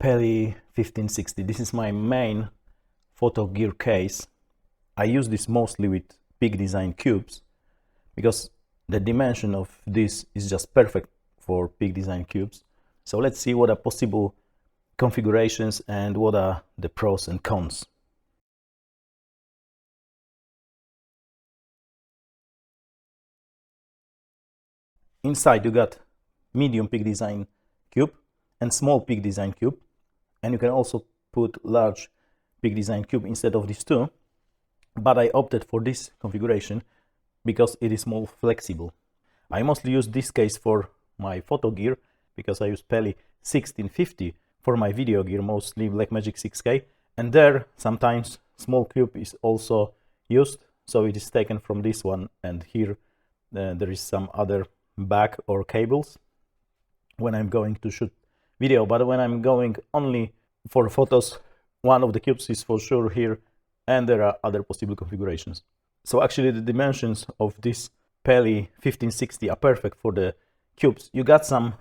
Peli 1560. This is my main photo gear case. I use this mostly with big design cubes because the dimension of this is just perfect for big design cubes. So let's see what are possible configurations and what are the pros and cons. Inside you got medium peak design cube and small peak design cube, and you can also put large peak design cube instead of these two, but I opted for this configuration because it is more flexible. I mostly use this case for my photo gear because I use Peli 1650 for my video gear, mostly Blackmagic 6K, and there sometimes small cube is also used, so it is taken from this one, and here there is some other back or cables when I'm going to shoot video, but when I'm going only for photos, one of the cubes is for sure here, and there are other possible configurations. So actually the dimensions of this Peli 1560 are perfect for the cubes. You got some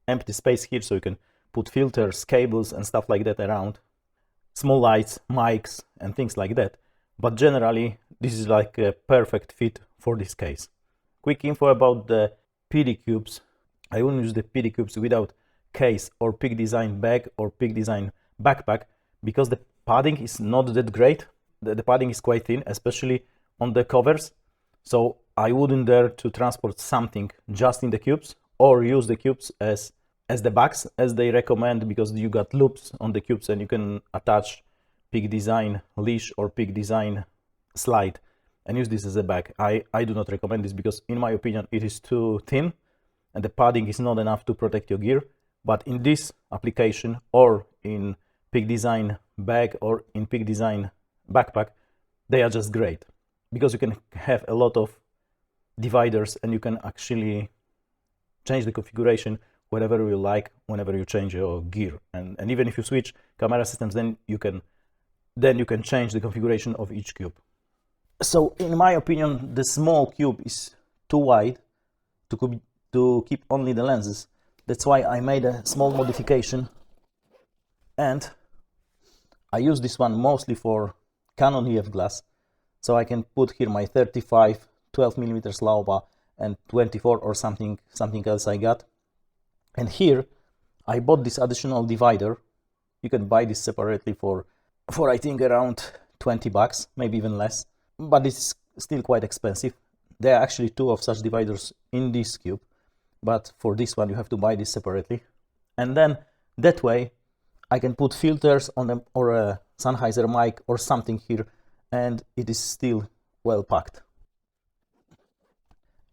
empty space here, so you can put filters, cables and stuff like that around, small lights, mics and things like that, but generally this is like a perfect fit for this case. Quick info about the PD cubes. I wouldn't use the PD cubes without case or peak design bag or peak design backpack because the padding is not that great. The padding is quite thin, especially on the covers, so I wouldn't dare to transport something just in the cubes or use the cubes as the bags as they recommend, because you got loops on the cubes and you can attach peak design leash or peak design slide and use this as a bag. I do not recommend this because in my opinion it is too thin and the padding is not enough to protect your gear, but in this application or in peak design bag or in peak design backpack, they are just great because you can have a lot of dividers and you can actually change the configuration whatever you like whenever you change your gear, and even if you switch camera systems, then you can change the configuration of each cube. So in my opinion the small cube is too wide to keep only the lenses. That's why I made a small modification, and I use this one mostly for Canon EF glass, so I can put here my 35 12mm Lauba and 24 or something else I got. And here I bought this additional divider. You can buy this separately for I think around 20 bucks, maybe even less, but it's still quite expensive. There are actually two of such dividers in this cube, but for this one you have to buy this separately, and then that way I can put filters on them or a Sennheiser mic or something here, and it is still well packed.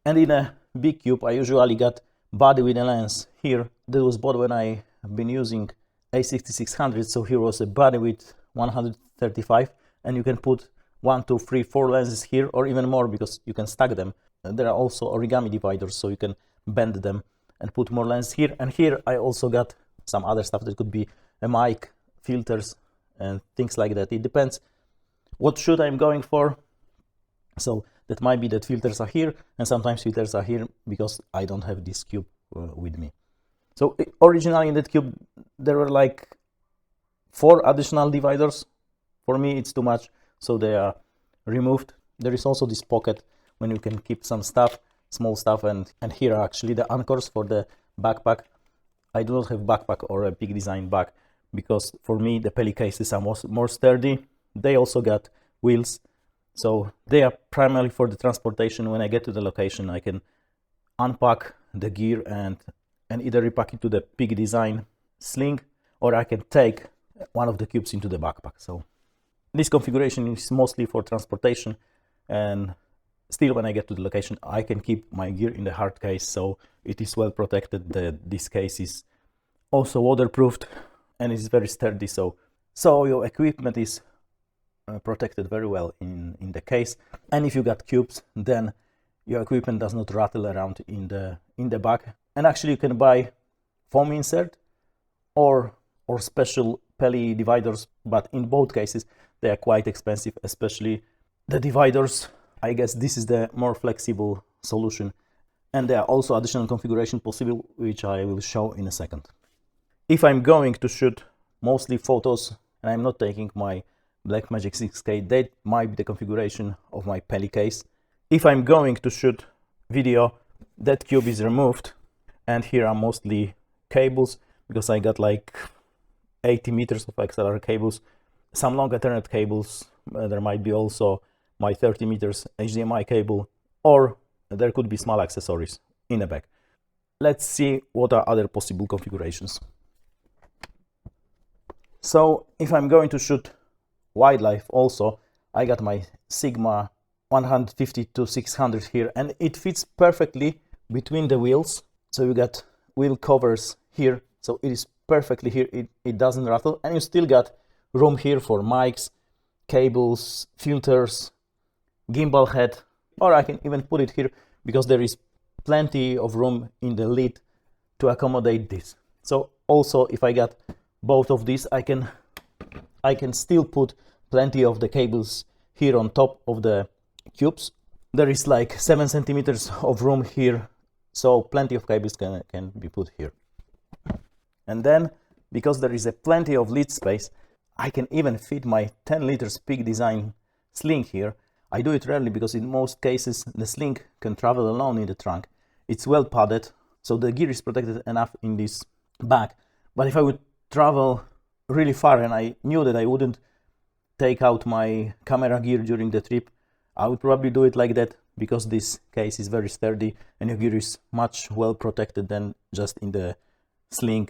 And in a big cube I usually got body with a lens. Here that was bought when I have been using A6600, so here was a body with 135, and you can put 1, 2, 3, 4 lenses here or even more because you can stack them. And there are also origami dividers, so you can bend them and put more lenses here. And here I also got some other stuff that could be a mic, filters and things like that. It depends what shoot I'm going for, so that might be that filters are here and sometimes filters are here because I don't have this cube with me. So originally in that cube there were like 4 additional dividers. For me it's too much, so they are removed. There is also this pocket when you can keep some stuff, small stuff, and here are actually the anchors for the backpack. I do not have backpack or a big design bag because for me the Peli cases are more sturdy. They also got wheels, so they are primarily for the transportation. When I get to the location I can unpack the gear and either repack it to the big design sling, or I can take one of the cubes into the backpack. So this configuration is mostly for transportation, and still when I get to the location I can keep my gear in the hard case, so it is well protected. This case is also waterproofed and it's very sturdy, so your equipment is protected very well in the case. And if you got cubes, then your equipment does not rattle around in the bag. And actually you can buy foam insert or special Peli dividers, but in both cases they are quite expensive, especially the dividers. I guess this is the more flexible solution, and there are also additional configuration possible, which I will show in a second. If I'm going to shoot mostly photos, and I'm not taking my Blackmagic 6K. That might be the configuration of my Peli case. If I'm going to shoot video, that cube is removed, and here are mostly cables, because I got like 80 meters of XLR cables, some long Ethernet cables. There might be also my 30 meters HDMI cable, or there could be small accessories in the back. Let's see what are other possible configurations. So if I'm going to shoot wildlife also, I got my Sigma 150 to 600 here, and it fits perfectly between the wheels. So you got wheel covers here, so it is perfectly here, it doesn't rattle, and you still got room here for mics, cables, filters, gimbal head, or I can even put it here because there is plenty of room in the lid to accommodate this. So also if I got both of these, I can still put plenty of the cables here on top of the cubes. There is like 7 centimeters of room here, so plenty of cables can be put here. And then, because there is a plenty of lid space, I can even fit my 10 liters Peak Design sling here. I do it rarely because in most cases the sling can travel alone in the trunk. It's well padded, so the gear is protected enough in this bag. But if I would travel really far and I knew that I wouldn't take out my camera gear during the trip, I would probably do it like that, because this case is very sturdy and your gear is much well protected than just in the sling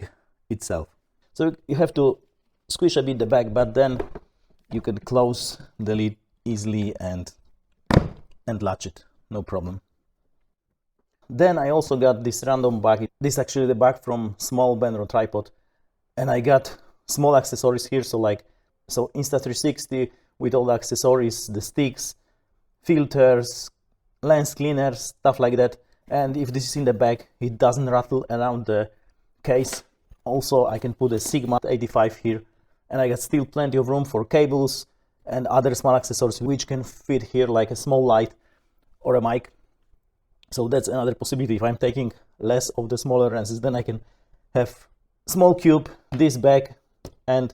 itself. So you have to squish a bit the bag, but then you can close the lid easily and latch it, no problem. Then I also got this random bag. This is actually the bag from Small Benro Tripod, and I got small accessories here, so Insta360 with all the accessories, the sticks, filters, lens cleaners, stuff like that. And if this is in the bag, it doesn't rattle around the case. Also I can put a Sigma 85 here, and I got still plenty of room for cables and other small accessories which can fit here, like a small light or a mic. So that's another possibility. If I'm taking less of the smaller lenses, then I can have small cube, this bag, and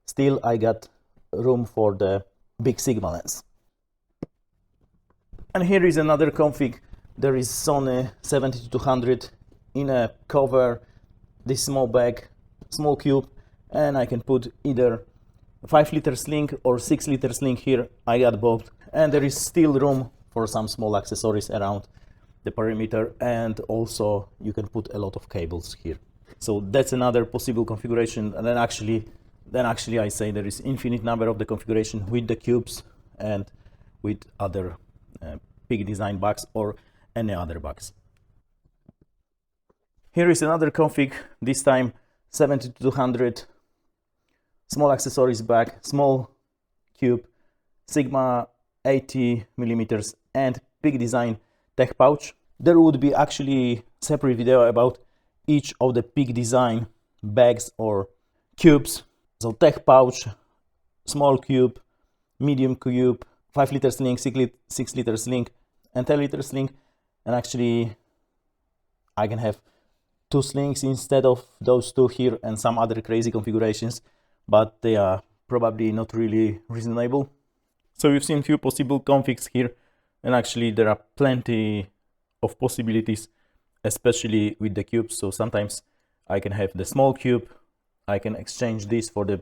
still I got room for the big Sigma lens. And here is another config. There is Sony 70-200 in a cover, this small bag, small cube, and I can put either 5-liter sling or 6-liter sling here. I got both, and there is still room for some small accessories around the perimeter, and also you can put a lot of cables here. So that's another possible configuration. And then actually I say there is infinite number of the configuration with the cubes and with other Peak Design bags or any other bags. Here is another config, this time 70-200, small accessories bag, small cube, Sigma 80 millimeters, and Peak Design tech pouch. There would be actually separate video about each of the Peak Design bags or cubes. So tech pouch, small cube, medium cube, 5-liter sling, 6-liter sling, and 10-liter sling. And actually I can have 2 slings instead of those 2 here, and some other crazy configurations, but they are probably not really reasonable. So you've seen few possible configs here, and actually there are plenty of possibilities, especially with the cubes. So sometimes I can have the small cube, I can exchange this for the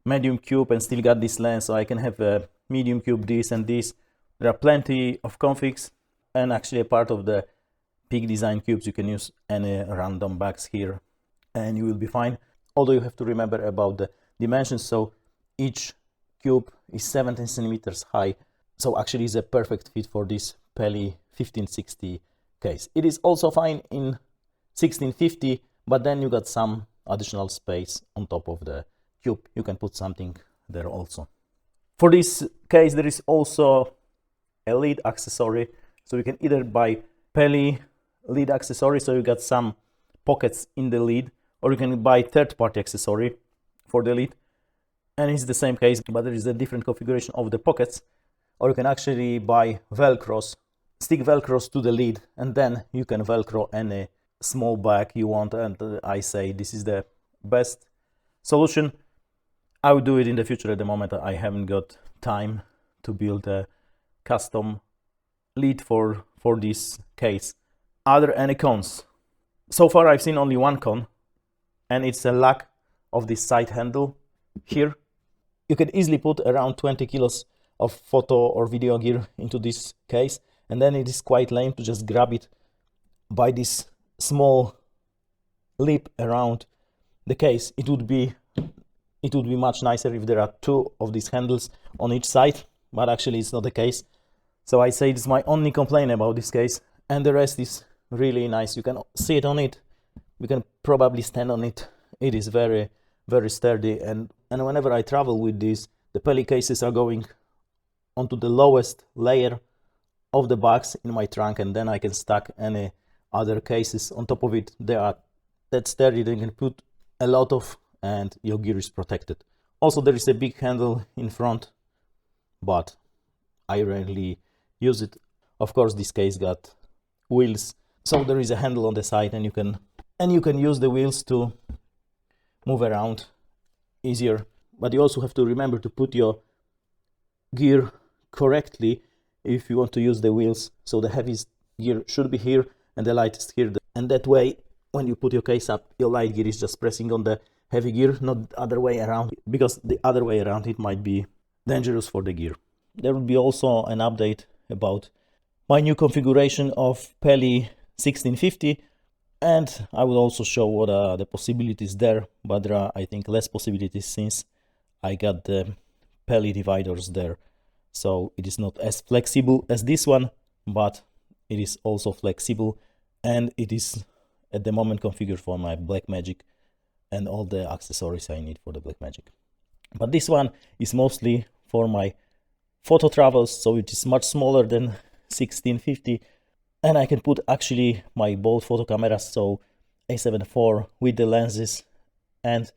medium cube and still got this lens, so I can have a medium cube, this and this. There are plenty of configs, and actually a part of the Peak Design cubes you can use any random bags here and you will be fine. Although you have to remember about the dimensions, so each cube is 17 centimeters high, so actually it's a perfect fit for this Peli 1560 case. It is also fine in 1650, but then you got some additional space on top of the cube. You can put something there also. For this case there is also a lid accessory, so you can either buy Peli lid accessory, so you got some pockets in the lid, or you can buy third-party accessory for the lid, and it's the same case, but there is a different configuration of the pockets. Or you can actually buy velcros, stick velcros to the lid, and then you can velcro any small bag you want. And I say this is the best solution. I will do it in the future. At the moment I haven't got time to build a custom lid for this case. Are there any cons? So far I've seen only one con, and it's a lack of this side handle here. You can easily put around 20 kilos of photo or video gear into this case, and then it is quite lame to just grab it by this small lip around the case. It would be much nicer if there are two of these handles on each side, but actually it's not the case. So I say it's my only complaint about this case, and the rest is really nice. You can sit on it, you can probably stand on it. It is very, very sturdy, and whenever I travel with this, the Peli cases are going onto the lowest layer of the box in my trunk, and then I can stack any other cases on top of it. They are that sturdy, they can put a lot of, and your gear is protected. Also there is a big handle in front, but I rarely use it. Of course this case got wheels, so there is a handle on the side, and you can use the wheels to move around easier. But you also have to remember to put your gear correctly if you want to use the wheels. So the heaviest gear should be here and the lightest here, and that way when you put your case up, your light gear is just pressing on the heavy gear, not the other way around, because the other way around it might be dangerous for the gear. There will be also an update about my new configuration of Peli 1650, and I will also show what are the possibilities there, but there are, I think, less possibilities since I got the Peli dividers there. So it is not as flexible as this one, but it is also flexible, and it is at the moment configured for my Blackmagic and all the accessories I need for the Blackmagic. But this one is mostly for my photo travels, so it is much smaller than 1650, and I can put actually my both photo cameras, so A7 IV with the lenses and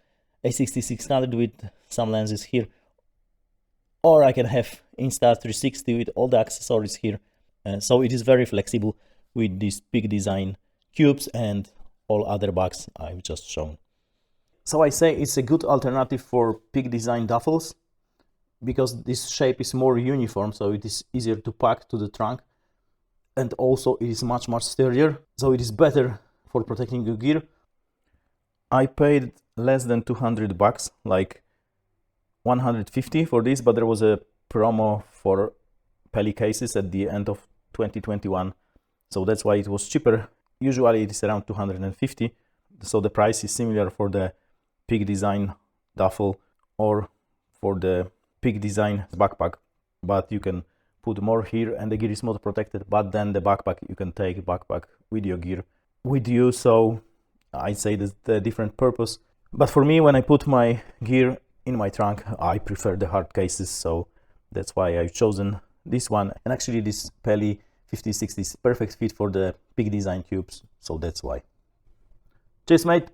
A6600 with some lenses here, or I can have Insta360 with all the accessories here. So it is very flexible with these Peak Design cubes and all other bags I've just shown. So I say it's a good alternative for Peak Design duffels, because this shape is more uniform, so it is easier to pack to the trunk, and also it is much sturdier, so it is better for protecting your gear. I paid less than 200 bucks, like 150 for this, but there was a promo for Peli cases at the end of 2021, so that's why it was cheaper. Usually it is around 250, so the price is similar for the Peak Design duffel or for the Peak Design backpack, but you can put more here and the gear is more protected. But then the backpack, you can take backpack with your gear with you, so I'd say that's the different purpose. But for me, when I put my gear in my trunk, I prefer the hard cases, so that's why I've chosen this one. And actually this Peli 5060 is perfect fit for the Peak Design cubes, so that's why. Cheers, mate!